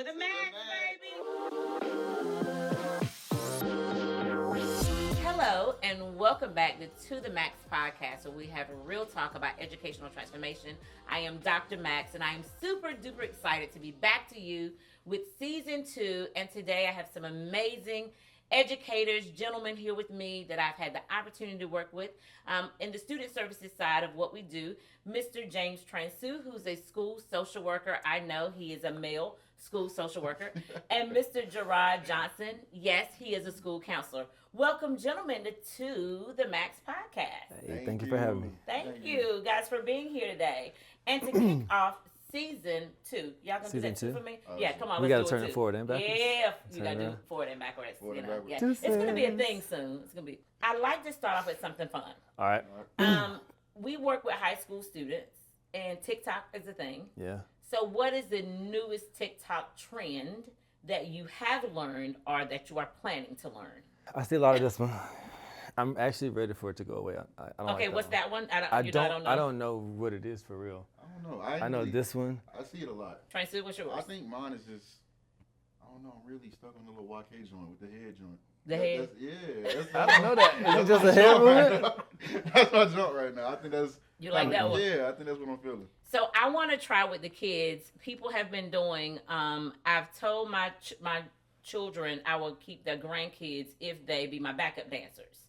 To the max, baby. Hello, and welcome back to the Max podcast, where we have a real talk about educational transformation. I am Dr. Max, and I am super duper excited to be back to you with season 2. And today I have some amazing educators, gentlemen here with me that I've had the opportunity to work with in the student services side of what we do. Mr. James Transou, who's a school social worker. I know he is a male school social worker. And Mr. Jerrod Johnson, yes, he is a school counselor. Welcome, gentlemen, to the Max podcast. Hey, thank you for having me. Thank you guys for being here today. And to kick off season 2. Y'all gonna do that too for me? Yeah, come on. We let's gotta do turn it forward and backwards. Yeah, you gotta do forward and backwards. Forward and Yeah. backwards. It's gonna be a thing soon. It's gonna be. I like to start off with something fun. All right. We work with high school students, and TikTok is a thing. Yeah. So, what is the newest TikTok trend that you have learned or that you are planning to learn? I see a lot of this one. I'm actually ready for it to go away. I don't Okay, like what's one. that one? I don't know what it is for real. I don't know. I know this one. I see it a lot. Transou, what's yours? I think mine is just, I don't know, I'm really stuck on the little YK joint with the head joint. The head? That's I don't know that. Is it just a my head joint right movement? now. That's my joint right now. I think that's. You like that one? Yeah, I think that's what I'm feeling. So I want to try with the kids. People have been doing. I've told my children I will keep the grandkids if they be my backup dancers.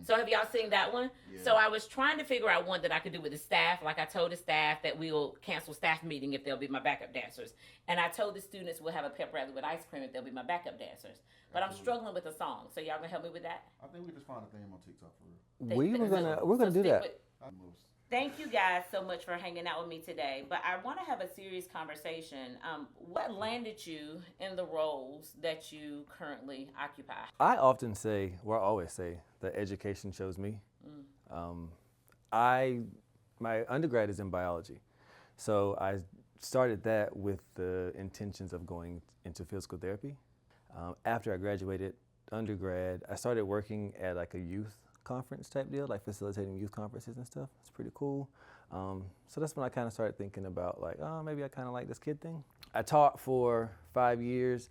So have y'all seen that one? Yeah. So I was trying to figure out one that I could do with the staff. Like I told the staff that we will cancel staff meeting if they'll be my backup dancers. And I told the students we'll have a pep rally with ice cream if they'll be my backup dancers. But I'm struggling with a song. So y'all gonna help me with that? I think we just found a theme on TikTok for real. We're gonna do that. Thank you guys so much for hanging out with me today. But I want to have a serious conversation. What landed you in the roles that you currently occupy? I often say, I always say, that education chose me. My undergrad is in biology, so I started that with the intentions of going into physical therapy. After I graduated undergrad, I started working at like a youth conference type deal, like facilitating youth conferences and stuff. It's pretty cool. So that's when I kind of started thinking about like, oh, maybe I kind of like this kid thing. I taught for 5 years.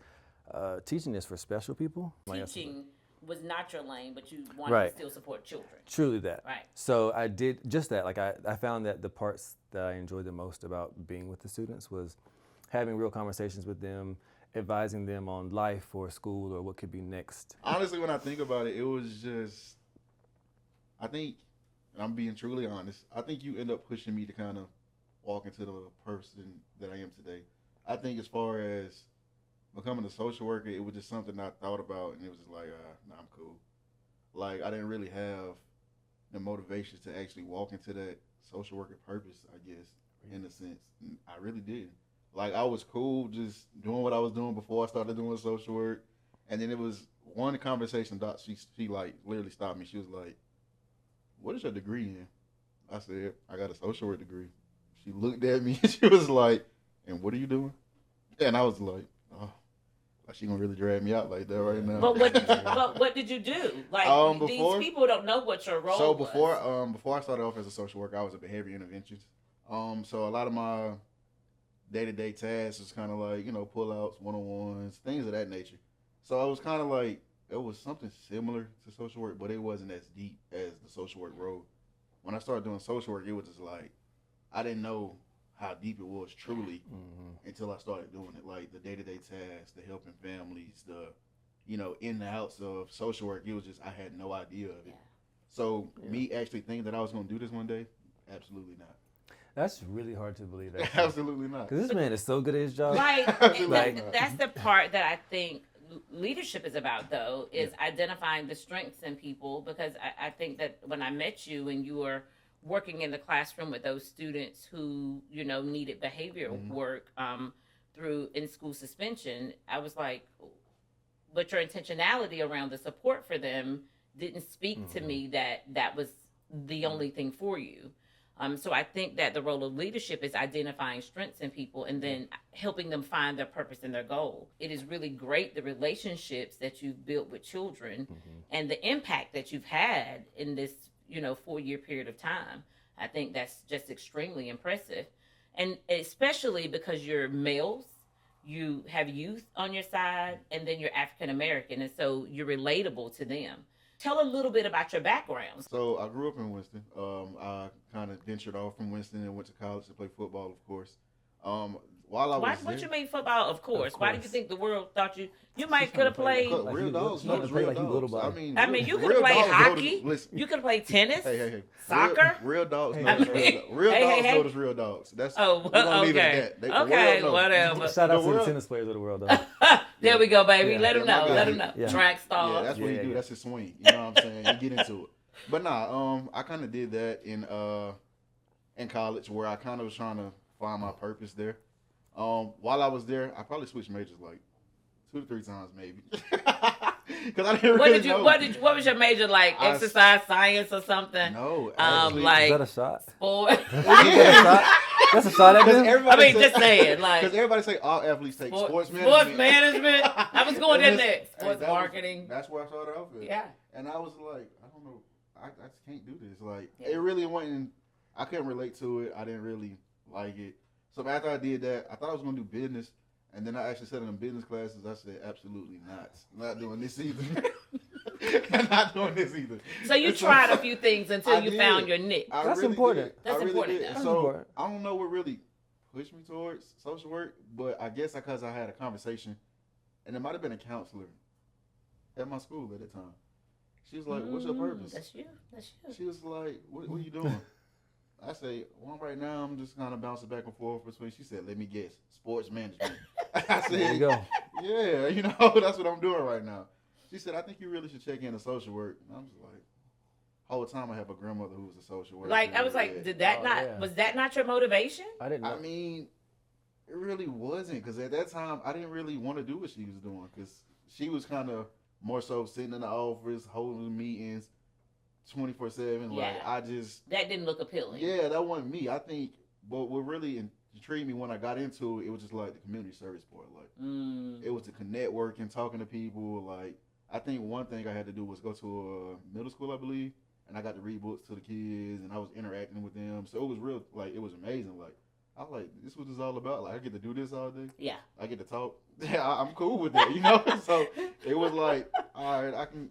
Teaching is for special people. Teaching was not your lane, but you wanted to still support children. Truly that. Right. So I did just that. Like I found that the parts that I enjoyed the most about being with the students was having real conversations with them, advising them on life or school or what could be next. Honestly, when I think about it, it was just, I think, and I'm being truly honest, I think you end up pushing me to kind of walk into the person that I am today. I think as far as becoming a social worker, it was just something I thought about, and it was just like, nah, I'm cool. Like, I didn't really have the motivation to actually walk into that social worker purpose, I guess, in a sense. I really did. Like, I was cool just doing what I was doing before I started doing social work. And then it was one conversation, Doc, she like literally stopped me. She was like, what is your degree in? I said, I got a social work degree. She looked at me and she was like, and what are you doing? And I was like, oh. Like she gonna really drag me out like that right now. But what did you do? Like these people don't know what your role was. So before I started off as a social worker, I was a behavior interventionist. So a lot of my day-to-day tasks was kind of like, pull-outs, one-on-ones, things of that nature. So I was kind of like, it was something similar to social work, but it wasn't as deep as the social work role. When I started doing social work, it was just like, I didn't know how deep it was truly until I started doing it. Like the day-to-day tasks, the helping families, the, in and outs of social work, it was just, I had no idea of it. Yeah. So me actually thinking that I was going to do this one day, absolutely not. That's really hard to believe. Absolutely not. Because this man is so good at his job. Right. That's the part that I think leadership is about, though, is identifying the strengths in people. Because I think that when I met you and you were working in the classroom with those students who, needed behavior work through in-school suspension, I was like, but your intentionality around the support for them didn't speak to me that was the only thing for you. So I think that the role of leadership is identifying strengths in people and then helping them find their purpose and their goal. It is really great, the relationships that you've built with children and the impact that you've had in this, 4-year period of time. I think that's just extremely impressive. And especially because you're males, you have youth on your side, and then you're African American, and so you're relatable to them. Tell a little bit about your background. So I grew up in Winston. I kind of ventured off from Winston and went to college to play football, of course. While I was What there, you mean football? Of course. Why did you course. think the world thought you might could have played? Look, real dogs know it's real dogs. I mean, you could real have played dogs know hockey. listen, You could have played tennis. hey. Soccer. Real dogs know I it's mean, real dogs. Real hey, dogs hey. know it's real dogs. That's Oh, we're gonna leave it okay. at that. The Okay, world knows. whatever. Shout out The to the world- tennis players of the world, though. There we go, baby. Yeah. Let him Yeah, know. my Let guy. him know. Yeah. Track star. Yeah, that's what he Yeah, do. yeah. That's his swing. You know what I'm saying? You get into it. But nah, I kind of did that in college where I kind of was trying to find my purpose there. While I was there, I probably switched majors like 2 to 3 times maybe. Because I didn't What really did you? know. What was your major like? I- Exercise science or something? No, like- Is that a shot? Sport. Is that a shot? That's a shot at Because me? everybody I mean, just saying, like because everybody say all athletes take sports Sports management. management. I was going And in this- next. hey, Sports that was- marketing. That's where I started off at. Yeah. And I was like, I don't know, I just can't do this. Like, Yeah. it really wasn't. I couldn't relate to it. I didn't really like it. So after I did that, I thought I was gonna do business, and then I actually said in the business classes, I said absolutely not. I'm not doing this either. I'm not doing this either. So you And tried a few things until I you did. found your niche. I That's really important. did. That's I really important, did. though. That's So important. I don't know what really pushed me towards social work, but I guess because I had a conversation, and it might have been a counselor at my school at the time. She was like, "What's your purpose?" That's you. That's you. She was like, what are you doing? I say, well, right now I'm just kind of bouncing back and forth between. She said, let me guess, sports management. I said, There you go. yeah, that's what I'm doing right now. She said, I think you really should check into social work. And I'm just like, whole time I have a grandmother who was a social worker. Like I was like, Yeah. did that Oh, not? yeah. Was that not your motivation? I didn't know. I mean, it really wasn't, because at that time I didn't really want to do what she was doing, because she was kind of more so sitting in the office, holding meetings 24/7. Like, Yeah. I just, That didn't look appealing. yeah, that wasn't me. I think, but what really intrigued me when I got into it, it was just like the community service part. Like, it was the networking, talking to people. Like, I think one thing I had to do was go to a middle school, I believe, and I got to read books to the kids, and I was interacting with them. So it was real, like, it was amazing. Like, I was like, this is what it's all about. Like, I get to do this all day. Yeah. I get to talk. Yeah, I'm cool with that, you know. So it was like, all right, I can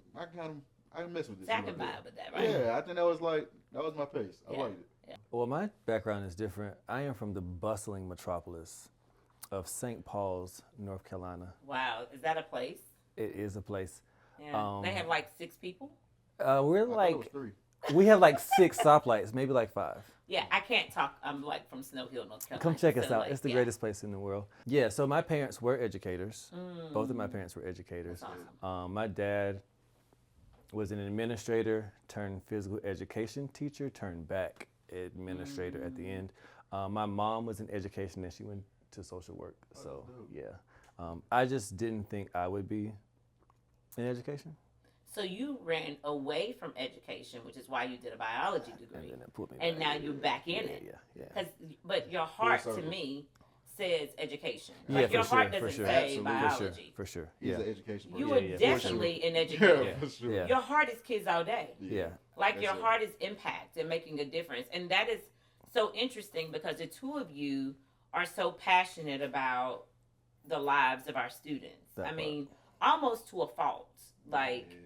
mess with this. I a little can bit. vibe with that, right? Yeah, I think that was my pace. I Yeah. liked it. Well, my background is different. I am from the bustling metropolis of St. Paul's, North Carolina. Wow. Is that a place? It is a place. Yeah. They have like 6 people. We're I thought it was like, 3. we have like 6 stoplights, maybe like 5. Yeah, I can't talk. I'm like from Snow Hill, North Carolina. Come check us so, out. like, It's the yeah. greatest place in the world. Yeah, so my parents were educators. Both of my parents were educators. That's awesome. My dad was an administrator turned physical education teacher turned back administrator at the end. My mom was in education and she went to social work. So yeah, I just didn't think I would be in education. So you ran away from education, which is why you did a biology degree, And then it pulled me and back. now you're back in it. Yeah. But your heart to circle. me says education. Yeah, Like for your heart sure, for doesn't sure. say Absolutely. biology. For sure. He's Yeah. an education person. You Yeah, were yeah, for definitely in Yeah, education. for sure. Yeah. Your heart is kids all day. Yeah. Like That's your it. heart is impact and making a difference. And that is so interesting because the two of you are so passionate about the lives of our students. That I part. mean, almost to a fault. Like Yeah.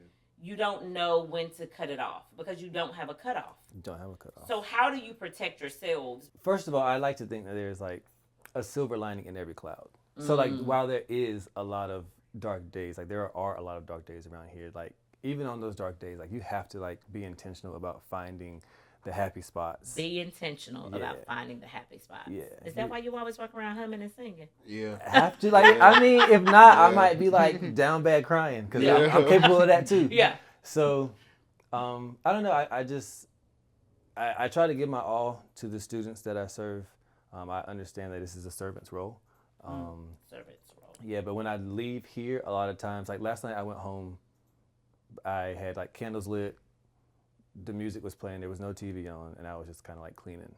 you don't know when to cut it off because you don't have a cutoff. You don't have a cutoff. So how do you protect yourselves? First of all, I like to think that there's like a silver lining in every cloud. So like while there is a lot of dark days, like there are a lot of dark days around here, like even on those dark days, like you have to like be intentional about finding the happy spots. Be intentional Yeah. about finding the happy spots. Yeah. Is that why you always walk around humming and singing? Yeah. Have to like I mean if not I Yeah. might be like down bad crying because Yeah. I'm capable of that too. Yeah. So I don't know, I just I try to give my all to the students that I serve. I understand that this is a servant's role. Servants role. Yeah, but when I leave here, a lot of times, like last night I went home, I had like candles lit, the music was playing, there was no TV on, and I was just kind of like cleaning.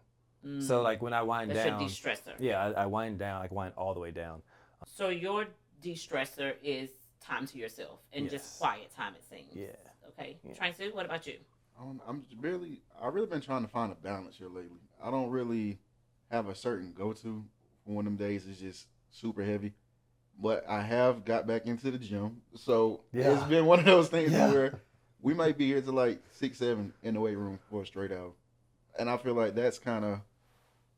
So like when I wind That's down, your de-stressor. yeah, I wind down, like wind all the way down. So your de-stressor is time to yourself and just Yes. quiet time, it seems. Yeah. Okay. Yeah. Transou, what about you? I've really been trying to find a balance here lately. I don't really have a certain go-to. One of them days is just super heavy. but I have got back into the gym. So Yeah. it's been one of those things Yeah. where we might be here to like 6, 7 in the weight room for a straight hour. And I feel like that's kind of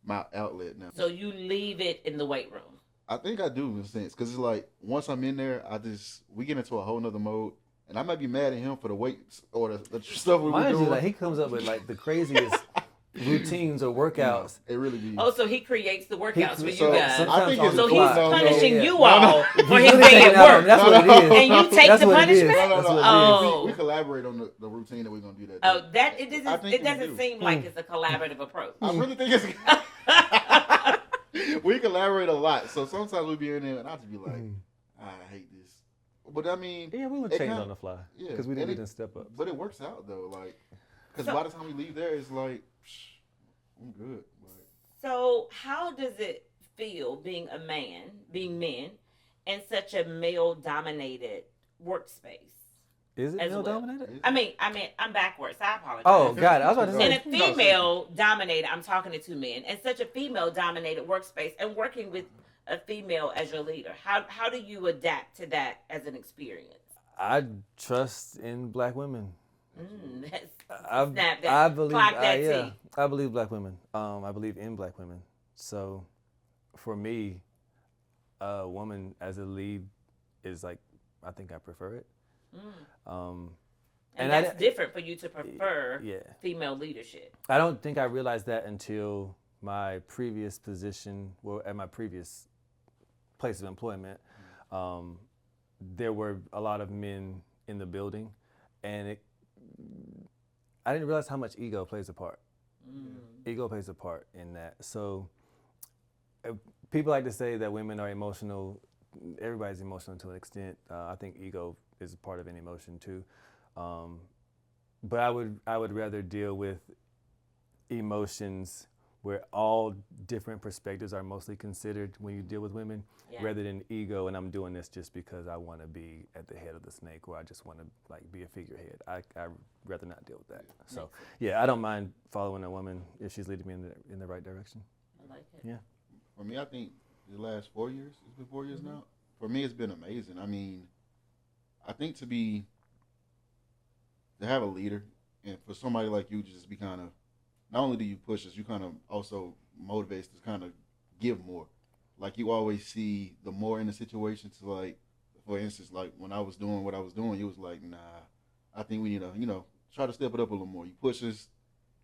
my outlet now. So you leave it in the weight room. I think I do in a sense because it's like once I'm in there, we get into a whole nother mode. And I might be mad at him for the weights or the stuff we were Mind doing. you, like he comes up with like the craziest routines or workouts. It really be. Oh, so he creates the workouts for you so guys. I think it's So he's fly. punishing Yeah. you all for He's his really day taking at it out on work. him. That's what it is. And you take That's the what it is. punishment? That's what it is. Oh. We collaborate on the routine that we're gonna do that day. Oh, that it I doesn't. think It we doesn't do. seem like it's a collaborative approach. I really think it's. We collaborate a lot, so sometimes we be in there and I just be like, I hate this, but I mean, Yeah, we would it change kinda- on the fly yeah, because we and didn't step up. But it works out though, like, because So- by the time we leave there, it's like, I'm good. Like, So how does it feel being men, in such a male-dominated workspace? Is it as male well. dominated? I mean, I'm backwards. I apologize. Oh God, I was about to In say. a female-dominated, I'm talking to two men, in such a female-dominated workspace, and working with a female as your leader, how do you adapt to that as an experience? I trust in black women. That's, snap that. I believe. Clock that Yeah, T. I believe black women. I believe in black women. So, for me, a woman as a lead is like I think I prefer it. And I that's different for you to prefer Yeah. female leadership. I don't think I realized that until my previous position, well, at my previous place of employment. There were a lot of men in the building, and I didn't realize how much ego plays a part. Ego plays a part in that. So people like to say that women are emotional. Everybody's emotional to an extent. I think ego is a part of an emotion too. But I would rather deal with emotions where all different perspectives are mostly considered when you deal with women, rather than ego and I'm doing this just because I want to be at the head of the snake or I just want to like be a figurehead. I'd rather not deal with that. So yeah, I don't mind following a woman if she's leading me in the right direction. I like it. Yeah. for me, I think the last 4 years, it's been 4 years now. For me, it's been amazing. I mean, I think to have a leader and for somebody like you to just be kind of, not only do you push us, you kind of also motivate us to kind of give more. Like you always see the more in the situation to like, for instance, like when I was doing what I was doing, you was like, nah, I think we need to, try to step it up a little more. You push us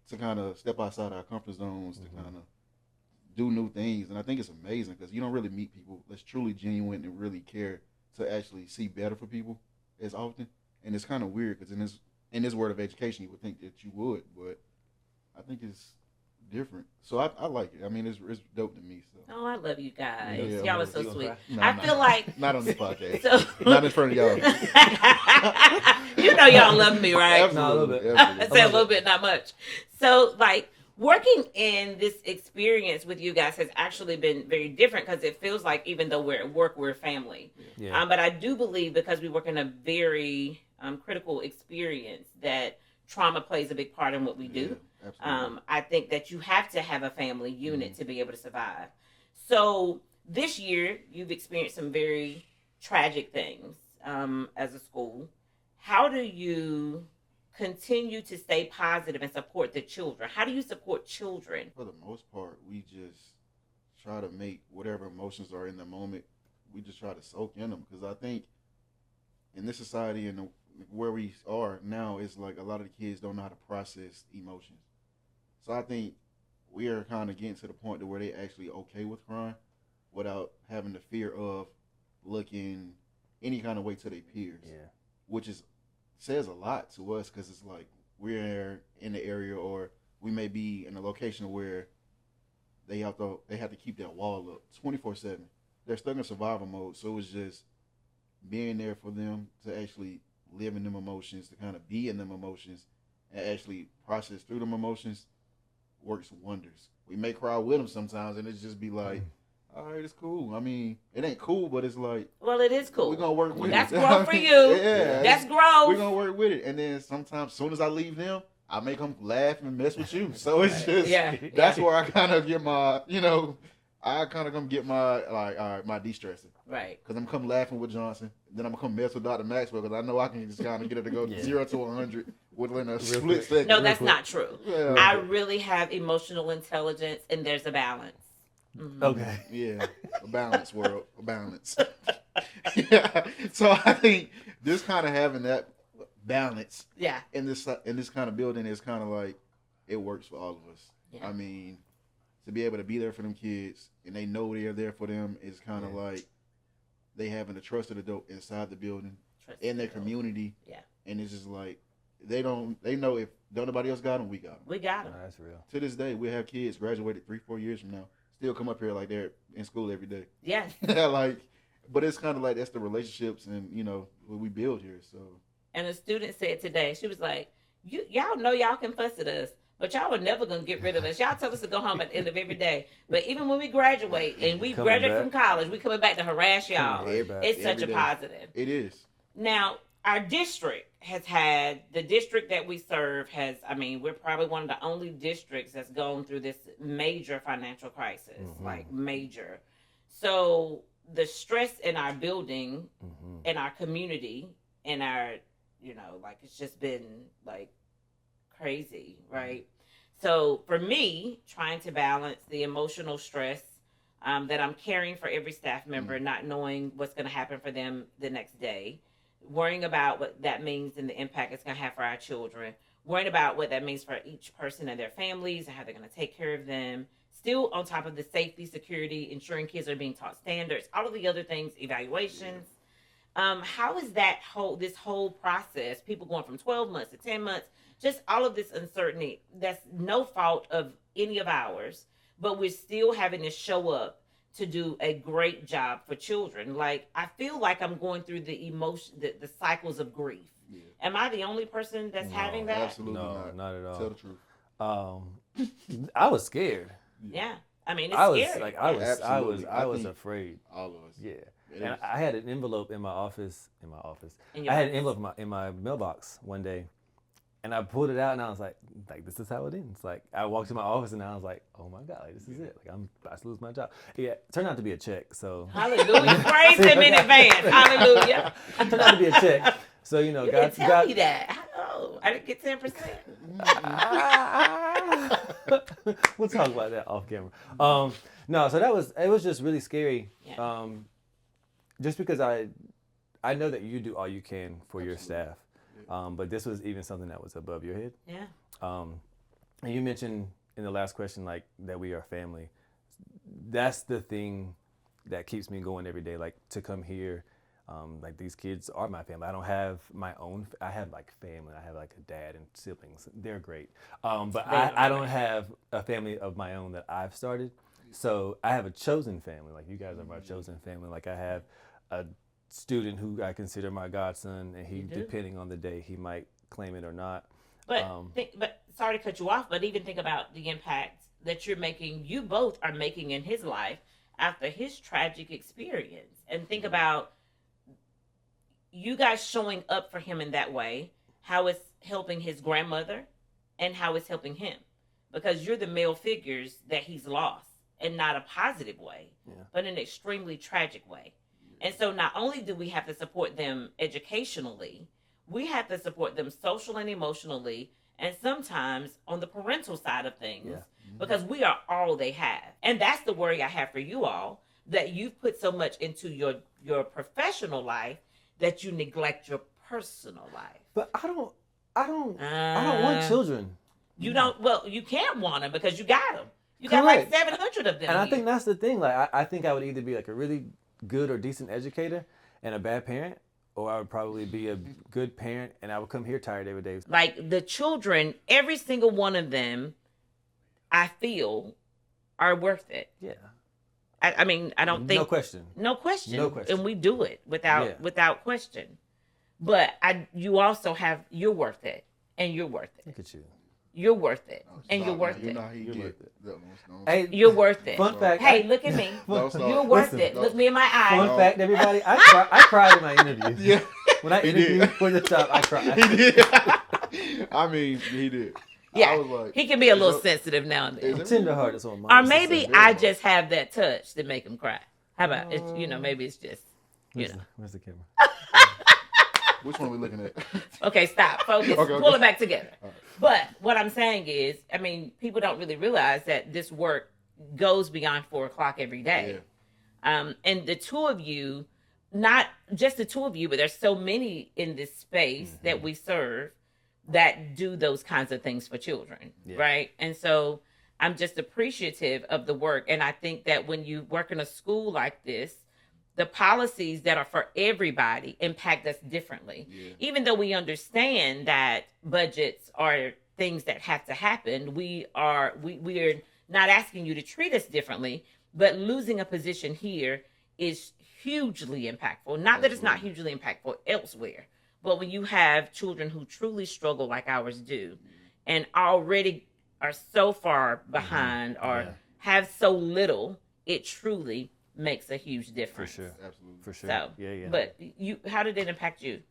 to kind of step outside our comfort zones, to kind of do new things. And I think it's amazing because you don't really meet people that's truly genuine and really care to actually see better for people as often. And it's kind of weird because in this world of education, you would think that you would, but I think it's different. So I like it. I mean, it's dope to me. So. Oh, I love you guys. Yeah, Y'all are so sweet. No, I feel like not on the podcast. So, Not in front of y'all. you know y'all love me, right? Absolutely. No, a little bit. I Absolutely. say a little bit, not much. So, like, working in this experience with you guys has actually been very different because it feels like even though we're at work, we're family. Yeah. But I do believe because we work in a very critical experience that trauma plays a big part in what we do. Yeah, absolutely. I think that you have to have a family unit to be able to survive. So this year, you've experienced some very tragic things as a school. How do you continue to stay positive and support the children? How do you support children? For the most part, we just try to make whatever emotions are in the moment, we just try to soak in them. Because I think in this society and where we are now, it's like a lot of the kids don't know how to process emotions. So I think we are kind of getting to the point to where they actually okay with crying without having the fear of looking any kind of way to their peers, which says a lot to us because it's like we're in the area or we may be in a location where they have to keep that wall up 24/7. They're stuck in survival mode, so it's just being there for them to actually live in them emotions, to kind of be in them emotions, and actually process through them emotions works wonders. We may cry with them sometimes, and it's just be like, all right, it's cool. I mean, it ain't cool, but it's like, Well, it is cool. we're going to work with That's it. growth for you. Yeah. That's growth. We're going to work with it. And then sometimes, as soon as I leave them, I make them laugh and mess with you. So it's just, that's where I kind of get my, I kind of come get my my de-stressing. Right. Because I'm come laughing with Johnson. Then I'm going to come mess with Dr. Maxwell because I know I can just kind of get her to go 0 to 100 within a split second. No, that's not true. Yeah. I really have emotional intelligence, and there's a balance. Mm-hmm. Okay. Yeah, a balance world, a balance. Yeah. So I think this kind of having that balance, yeah, in this kind of building is kind of like it works for all of us. Yeah. I mean, to be able to be there for them kids and they know they're there for them is kind of like they having a trusted adult inside the building in their community. Yeah, and it's just like they know if nobody else got them, we got them. We got them. No, that's real. To this day, we have kids graduated 3-4 years from now. Still come up here like they're in school every day. Yes. Like, but it's kind of like that's the relationships and what we build here. So. And a student said today, she was like, y'all know y'all can fuss at us, but y'all were never gonna get rid of us. Y'all tell us to go home at the end of every day, but even when we graduate and we graduate from college, we coming back to harass y'all. It's such a positive. It is. Now, our district has had, the district that we serve has, I mean, we're probably one of the only districts that's gone through this major financial crisis, like major. So the stress in our building, in our community, in our, like it's just been like crazy, right? So for me, trying to balance the emotional stress that I'm carrying for every staff member, not knowing what's going to happen for them the next day, worrying about what that means and the impact it's going to have for our children, worrying about what that means for each person and their families and how they're going to take care of them, still on top of the safety, security, ensuring kids are being taught standards, all of the other things, evaluations. How is this whole process, people going from 12 months to 10 months, just all of this uncertainty, that's no fault of any of ours, but we're still having to show up to do a great job for children. Like, I feel like I'm going through the the cycles of grief. Yeah. Am I the only person that's having that? Absolutely not at all. Tell the truth. I was scared. Yeah. I mean, it's scary. I was afraid. All of us. Yeah. And I had an envelope in my office. I had an envelope in my mailbox one day. And I pulled it out and I was like, this is how it ends. Like, I walked to my office and I was like, oh my God, this is it. Like, I'm about to lose my job. Yeah, it turned out to be a check, so. Hallelujah. Praise him in advance. Hallelujah. It turned out to be a check. So, you God tell me that. I didn't get 10%. We'll talk about that off camera. No, so it was just really scary. Yeah. Just because I know that you do all you can for your staff. But this was even something that was above your head. Yeah. And you mentioned in the last question, like, that we are family. That's the thing that keeps me going every day, like, to come here. Like, these kids are my family. I don't have my own. I have, like, family. I have, like, a dad and siblings. They're great. But I don't have a family of my own that I've started. So I have a chosen family. Like, you guys are my chosen family. Like, I have a student who I consider my godson, and depending on the day, he might claim it or not. But but sorry to cut you off, but even think about the impact that you both are making in his life after his tragic experience. And think about you guys showing up for him in that way, how it's helping his grandmother and how it's helping him. Because you're the male figures that he's lost, in not a positive way, but in an extremely tragic way. And so not only do we have to support them educationally, we have to support them socially and emotionally, and sometimes on the parental side of things, because we are all they have. And that's the worry I have for you all, that you've put so much into your professional life that you neglect your personal life. But I don't want children. You don't, well, you can't want them because you got them. You got like 700 of them. And I think that's the thing. Like, I think I would either be like a really good or decent educator and a bad parent, or I would probably be a good parent and I would come here tired every day. Like, the children, every single one of them, I feel, are worth it. Yeah. I mean, I don't think... No question. And we do it without question. But you also have... You're worth it. And you're worth it. Look at you. You're worth it. And you're worth it. Hey, you're worth it. Fun fact. Hey, look at me. You're worth it. Look me in my eyes. Fun fact, everybody. I cried in my interviews. Yeah. When I interviewed for the job, I cried. He did. I mean, he did. Yeah, I was like, he can be a little so- sensitive now and then. Is it- Tenderhearted, so Or maybe very I much. just have that touch to make him cry. How about it's maybe it's just Where's the camera? Which one are we looking at? Okay, stop. Focus. Okay. Pull it back together. But what I'm saying is, I mean, people don't really realize that this work goes beyond 4 o'clock every day. Yeah. And the two of you, not just the two of you, but there's so many in this space that we serve that do those kinds of things for children, right? And so I'm just appreciative of the work. And I think that when you work in a school like this, the policies that are for everybody impact us differently. Yeah. Even though we understand that budgets are things that have to happen, we're not asking you to treat us differently, but losing a position here is hugely impactful. Not that it's not hugely impactful elsewhere, but when you have children who truly struggle like ours do and already are so far behind or have so little, it truly makes a huge difference. For sure. Absolutely. For sure. So, yeah. But how did it impact you?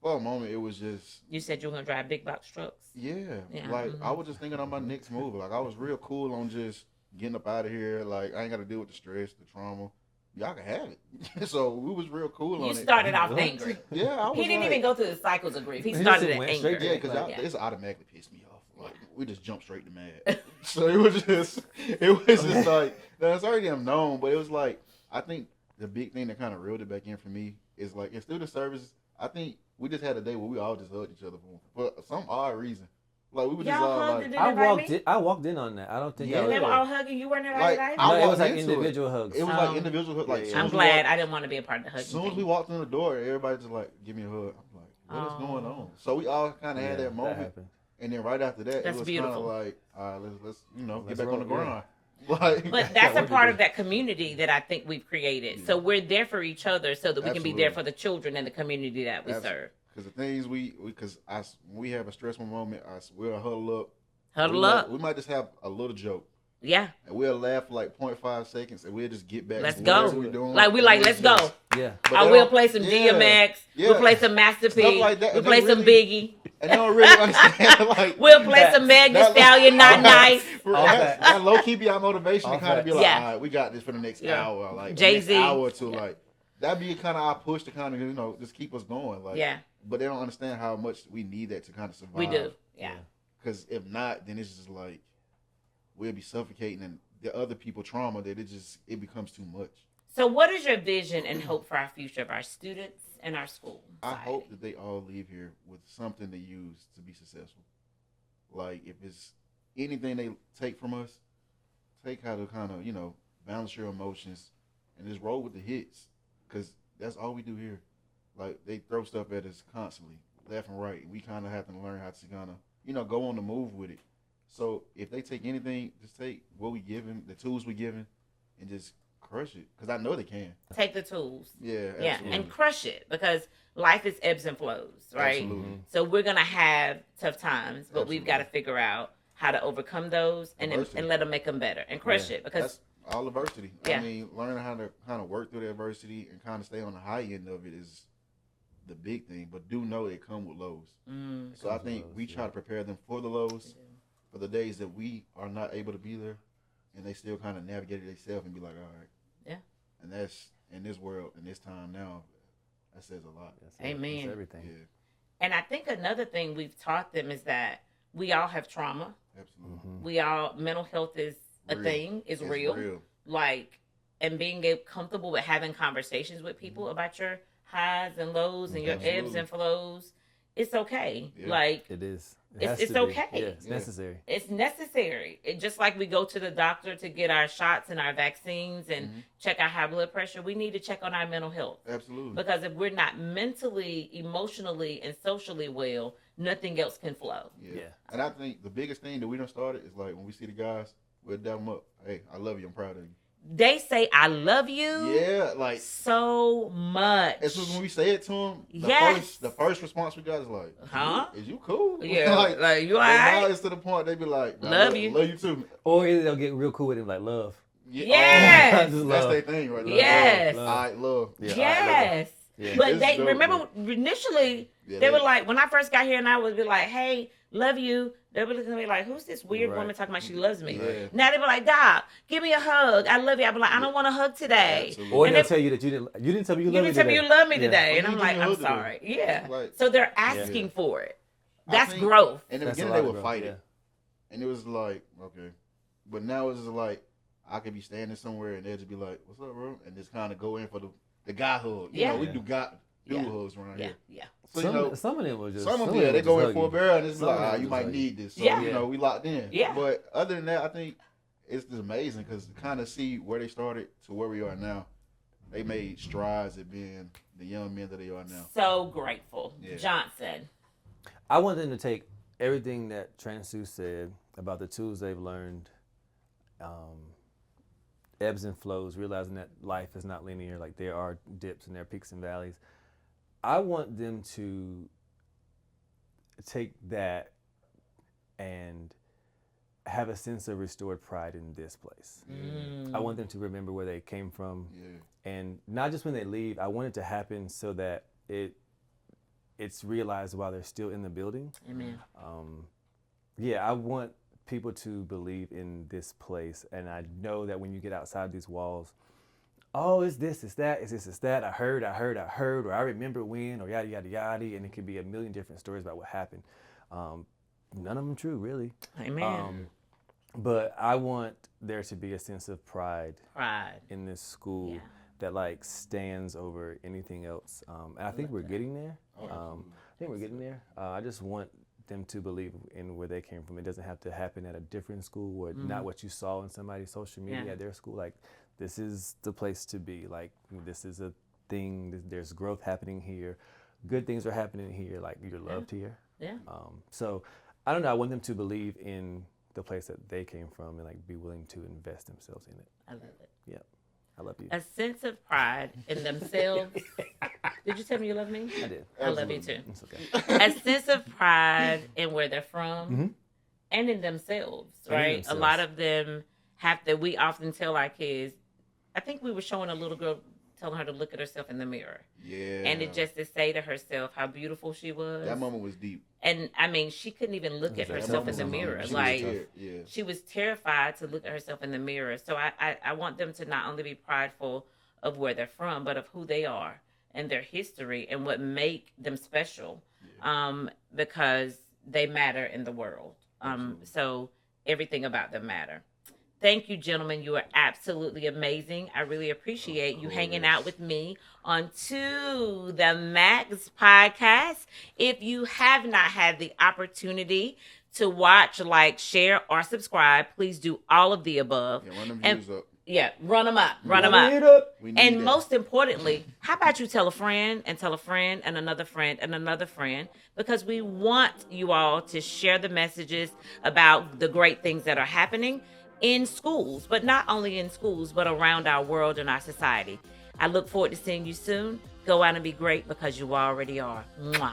For a moment, it was just You said you were gonna drive big box trucks. yeah. Yeah. Like I was just thinking on my next move. Like I was real cool on just getting up out of here. Like I ain't got to deal with the stress, the trauma. Y'all can have it. So we was real cool on You it. started off angry. Yeah, I was He didn't like, even go through the cycles of grief. He He started just in went anger. straight to Yeah, because Yeah. this automatically pissed me off. Like we just jumped straight to mad. So it was just like that's already known. But it was like I think the big thing that kind of reeled it back in for me is like in student services. I think we just had a day where we all just hugged each other for some odd reason. Like we were just Y'all all hugged like, and didn't invite me? I walked in on that. I don't think Yeah. I They was. were all hugging. You weren't Like, invited I No, it was walked like into individual hugs. it was like individual hug. Like Yeah, soon yeah. I'm as we glad walked- I didn't want to be a part of the hugging As soon as thing. we walked in the door, everybody just like give me a hug. I'm like, what is going on? So we all kind of had that moment, happened. and then right after that, That's it was beautiful. kind of like, all right, let's Let's get back roll, on the yeah. grind. Like, But that's a work to part do. of that community that I think we've created. So we're there for each other so that we can be there Absolutely. for the children and the community that we Absolutely. serve. because the things when we have a stressful moment, we'll huddle up. Huddle up. We might just have a little joke. Yeah. And we'll laugh for like 0.5 seconds, and we'll just get back. Let's to go. whatever we're doing. Like, we like, And let's it's just- go. Yeah. but I they will don't- play some yeah, DMX. yeah. We'll play some Master P. Stuff like that, We'll and play they some really- Biggie. And they don't really understand. Like We'll play some Meg Thee that- Stallion, Not Nice. That low key be our motivation to All kind of be like, Yeah. all right, we got this for the next Yeah. hour, like Jay-Z. the next hour or two, like that'd be kind of our push to kind of just keep us going, like. Yeah, But they don't understand how much we need that to kind of survive. we do. Yeah. Because if not, then it's just like we'll be suffocating and the other people trauma that it becomes too much. So what is your vision and hope for our future of our students and our school? I society? hope that they all leave here with something to use to be successful. Like if it's anything they take from us, take how to kind of balance your emotions and just roll with the hits, because that's all we do here. Like they throw stuff at us constantly, left and right, and we kind of have to learn how to kind of go on the move with it. So if they take anything, just take what we give them, the tools we give them, and just crush it, because I know they can. Take the tools. Yeah, Yeah, absolutely. and crush it, because life is ebbs and flows, right? Absolutely. So we're gonna have tough times, but we've Absolutely. got to figure out how to overcome those and Adversity. let them make them better and crush Yeah. it, because That's all adversity. Yeah. I mean, learning how to kind of work through the adversity and kind of stay on the high end of it is the big thing. But do know it come with lows. So I comes with think lows, we try to prepare them for the lows, for the days that we are not able to be there, and they still kind of navigate it themselves and be like, all right. Yeah. And that's in this world, in this time now, that says a lot. Amen. That's everything. Yeah, And I think another thing we've taught them is that we all have trauma. absolutely. We all, mental health is a Real. thing, is It's real. Like, and being comfortable with having conversations with people about your highs and lows and your ebbs Absolutely. and flows. It's okay. Yeah. Like, It is. It's- has it's to be. okay. Yeah, it's Yeah. necessary. it's necessary. Just like we go to the doctor to get our shots and our vaccines and check our high blood pressure, we need to check on our mental health. Absolutely. Because if we're not mentally, emotionally, and socially well, nothing else can flow. Yeah. Yeah. And I think the biggest thing that we done started is like when we see the guys, we'll dab them up. Hey, I love you. I'm proud of you. They say, I love you Yeah, like so much. it's when we say it to them. Yes. The first response we got is like, Huh? Is you cool? Yeah, like, you all and now right? it's to the point they be like, "Nah, Love you." love you too. Or either they'll get real cool with it, like love. Yeah, Yes. that's Love. their thing right there. Yes. Love. All right, love. Yeah. Yes. Yeah. But It's they dope, remember initially Yeah, they were like, when I first got here and I would be like, hey, love you, they'll be looking at me like, who's this weird Right. woman talking about she loves me? Yeah. Now they be like, Doc, give me a hug. I love you. I be like, I don't want a hug today. Absolutely. Or And they'll if- tell you that you didn't tell me you You love me didn't tell me today. you love me Yeah. today. And Well, I'm you like, didn't I'm hug today. sorry. Yeah. Like- So they're asking for it. I That's think growth. In the That's a beginning, lot they of would growth, fight yeah. it, and it was like, okay, but now it's just like I could be standing somewhere and they'll just be like, "What's up, bro?" and just kind of go in for the guy hug. You Yeah. know, we do dude Yeah. hugs around Yeah, here. yeah. So you know, Some of them will just some of them them, will they just go in hug for you. a barrel and it's Some like, of them ah, will you just might hug need this. So Yeah. you know, we locked in. Yeah. But other than that, I think it's just amazing because to kind of see where they started to where we are now, they made strides at being the young men that they are now. So grateful. Yeah. Johnson. I want them to take everything that Transou said about the tools they've learned, ebbs and flows, realizing that life is not linear, like there are dips and there are peaks and valleys. I want them to take that and have a sense of restored pride in this place. I want them to remember where they came from, Yeah. and not just when they leave. I want it to happen so that it's realized while they're still in the building. Amen. Yeah, I want people to believe in this place, and I know that when you get outside these walls, oh, it's this, it's that, it's this, it's that. I heard, or I remember when, or yada yada yada, and it could be a million different stories about what happened. None of them true, really. Amen. But I want there to be a sense of pride Pride. in this school Yeah. that like stands over anything else. And I think we're getting there. Oh, absolutely. I think we're getting there. I just want them to believe in where they came from. It doesn't have to happen at a different school or not what you saw on somebody's social media Yeah. at their school. Like, this is the place to be. Like, this is a thing. There's growth happening here. Good things are happening here. Like, you're loved here. Yeah. So I don't know. I want them to believe in the place that they came from and like be willing to invest themselves in it. I love it. Yeah. I love you. A sense of pride in themselves. Did you tell me you love me? I did. I love you too. It's okay. A sense of pride in where they're from Mhm. and in themselves, And in right? themselves. A lot of them have to, we often tell our kids, I think we were showing a little girl, telling her to look at herself in the mirror. Yeah. And it just to say to herself how beautiful she was. that moment was deep. And I mean, she couldn't even look at That herself in moment the was mirror. amazing. She was Like, scared, yeah. she was terrified to look at herself in the mirror. So I want them to not only be prideful of where they're from, but of who they are and their history and what make them special, because they matter in the world. So everything about them matter. Thank you, gentlemen. You are absolutely amazing. I really appreciate you hanging out with me on 2theMax podcast. If you have not had the opportunity to watch, like, share, or subscribe, please do all of the above. Yeah, run them And- views up. Yeah, run them up. Run them Hit up. up. We need And that. most importantly, how about you tell a friend and tell a friend and another friend and another friend? Because we want you all to share the messages about the great things that are happening in schools, but not only in schools, but around our world and our society. I look forward to seeing you soon. Go out and be great because you already are. Mwah.